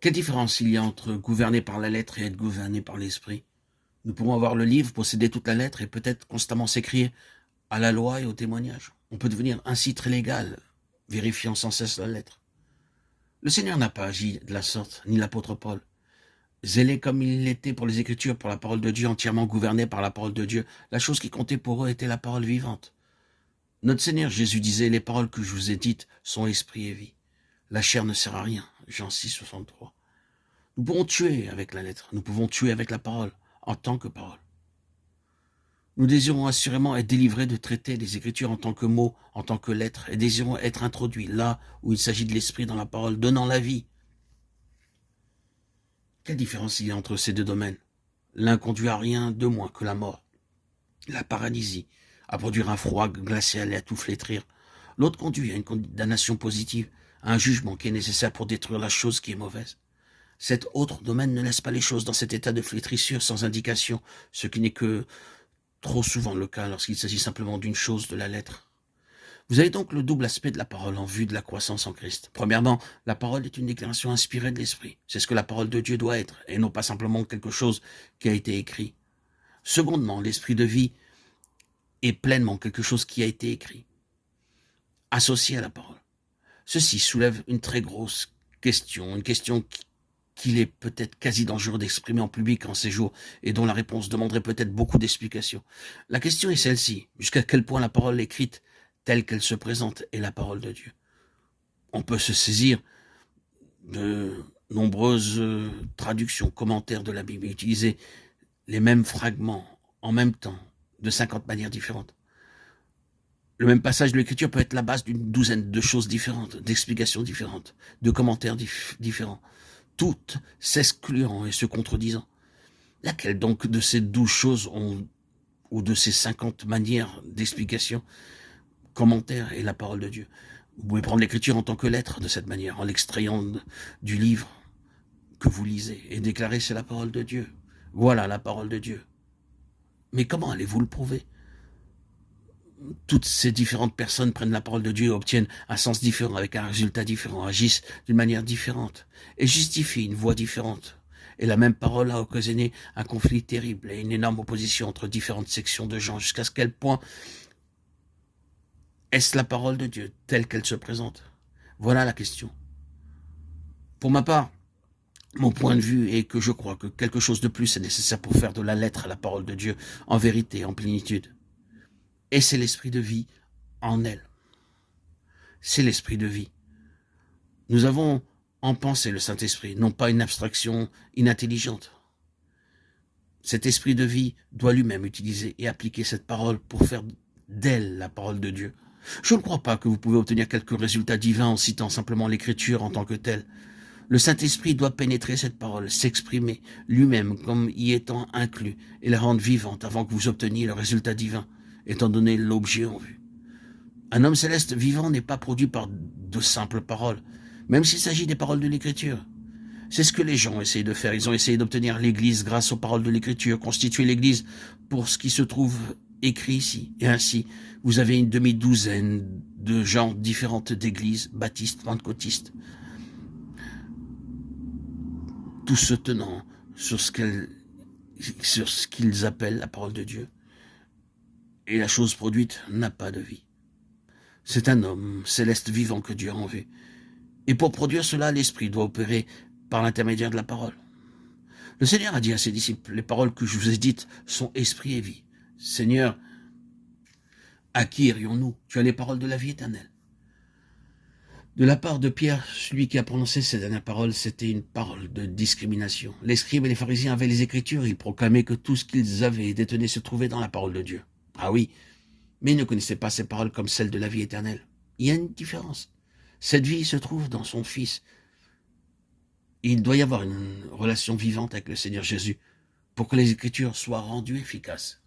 Quelle différence il y a entre gouverner par la lettre et être gouverné par l'esprit? Nous pourrons avoir le livre, posséder toute la lettre et peut-être constamment s'écrier à la loi et au témoignage. On peut devenir ainsi très légal, vérifiant sans cesse la lettre. Le Seigneur n'a pas agi de la sorte, ni l'apôtre Paul. Zélé comme il l'était pour les Écritures, pour la parole de Dieu, entièrement gouverné par la parole de Dieu, la chose qui comptait pour eux était la parole vivante. Notre Seigneur Jésus disait, les paroles que je vous ai dites sont esprit et vie. La chair ne sert à rien. Jean 6, 63. Nous pouvons tuer avec la lettre, nous pouvons tuer avec la parole, en tant que parole. Nous désirons assurément être délivrés de traiter les Écritures en tant que mots, en tant que lettres, et désirons être introduits là où il s'agit de l'esprit dans la parole, donnant la vie. Quelle différence il y a entre ces deux domaines? L'un conduit à rien de moins que la mort, la paralysie, à produire un froid glacial et à tout flétrir. L'autre conduit à une condamnation positive, à un jugement qui est nécessaire pour détruire la chose qui est mauvaise. Cet autre domaine ne laisse pas les choses dans cet état de flétrissure sans indication, ce qui n'est que trop souvent le cas lorsqu'il s'agit simplement d'une chose de la lettre. Vous avez donc le double aspect de la parole en vue de la croissance en Christ. Premièrement, la parole est une déclaration inspirée de l'Esprit. C'est ce que la parole de Dieu doit être, et non pas simplement quelque chose qui a été écrit. Secondement, l'esprit de vie est pleinement quelque chose qui a été écrit, associé à la parole. Ceci soulève une très grosse question, une question qu'il est peut-être quasi dangereux d'exprimer en public en ces jours et dont la réponse demanderait peut-être beaucoup d'explications. La question est celle-ci, jusqu'à quel point la parole écrite telle qu'elle se présente est la parole de Dieu. On peut se saisir de nombreuses traductions, commentaires de la Bible et utiliser les mêmes fragments en même temps, de 50 manières différentes. Le même passage de l'Écriture peut être la base d'une douzaine de choses différentes, d'explications différentes, de commentaires différents, toutes s'excluant et se contredisant. Laquelle donc de ces 12 choses ou de ces 50 manières d'explication, commentaires est la parole de Dieu? Vous pouvez prendre l'Écriture en tant que lettre de cette manière, en l'extrayant du livre que vous lisez et déclarer c'est la parole de Dieu. Voilà la parole de Dieu. Mais comment allez-vous le prouver? Toutes ces différentes personnes prennent la parole de Dieu et obtiennent un sens différent, avec un résultat différent, agissent d'une manière différente et justifient une voie différente. Et la même parole a occasionné un conflit terrible et une énorme opposition entre différentes sections de gens. Jusqu'à quel point est-ce la parole de Dieu telle qu'elle se présente? Voilà la question. Pour ma part, mon point de vue est que je crois que quelque chose de plus est nécessaire pour faire de la lettre la parole de Dieu en vérité, en plénitude. Et c'est l'esprit de vie en elle. C'est l'esprit de vie. Nous avons en pensée le Saint-Esprit, non pas une abstraction inintelligente. Cet esprit de vie doit lui-même utiliser et appliquer cette parole pour faire d'elle la parole de Dieu. Je ne crois pas que vous pouvez obtenir quelques résultats divins en citant simplement l'Écriture en tant que telle. Le Saint-Esprit doit pénétrer cette parole, s'exprimer lui-même comme y étant inclus et la rendre vivante avant que vous obteniez le résultat divin, étant donné l'objet en vue. Un homme céleste vivant n'est pas produit par de simples paroles, même s'il s'agit des paroles de l'Écriture. C'est ce que les gens essayent de faire. Ils ont essayé d'obtenir l'Église grâce aux paroles de l'Écriture, constituer l'Église pour ce qui se trouve écrit ici. Et ainsi, vous avez une demi-douzaine de genres différentes d'églises, baptistes, pentecôtistes, tous se tenant sur ce qu'ils appellent la parole de Dieu. Et la chose produite n'a pas de vie. C'est un homme céleste vivant que Dieu a en vue. Et pour produire cela, l'Esprit doit opérer par l'intermédiaire de la parole. Le Seigneur a dit à ses disciples, les paroles que je vous ai dites sont esprit et vie. Seigneur, à qui irions-nous? Tu as les paroles de la vie éternelle. De la part de Pierre, celui qui a prononcé ces dernières paroles, c'était une parole de discrimination. Les scribes et les pharisiens avaient les Écritures, ils proclamaient que tout ce qu'ils avaient et détenaient se trouvait dans la parole de Dieu. Ah oui, mais ils ne connaissaient pas ces paroles comme celles de la vie éternelle. Il y a une différence. Cette vie se trouve dans son Fils. Il doit y avoir une relation vivante avec le Seigneur Jésus pour que les Écritures soient rendues efficaces.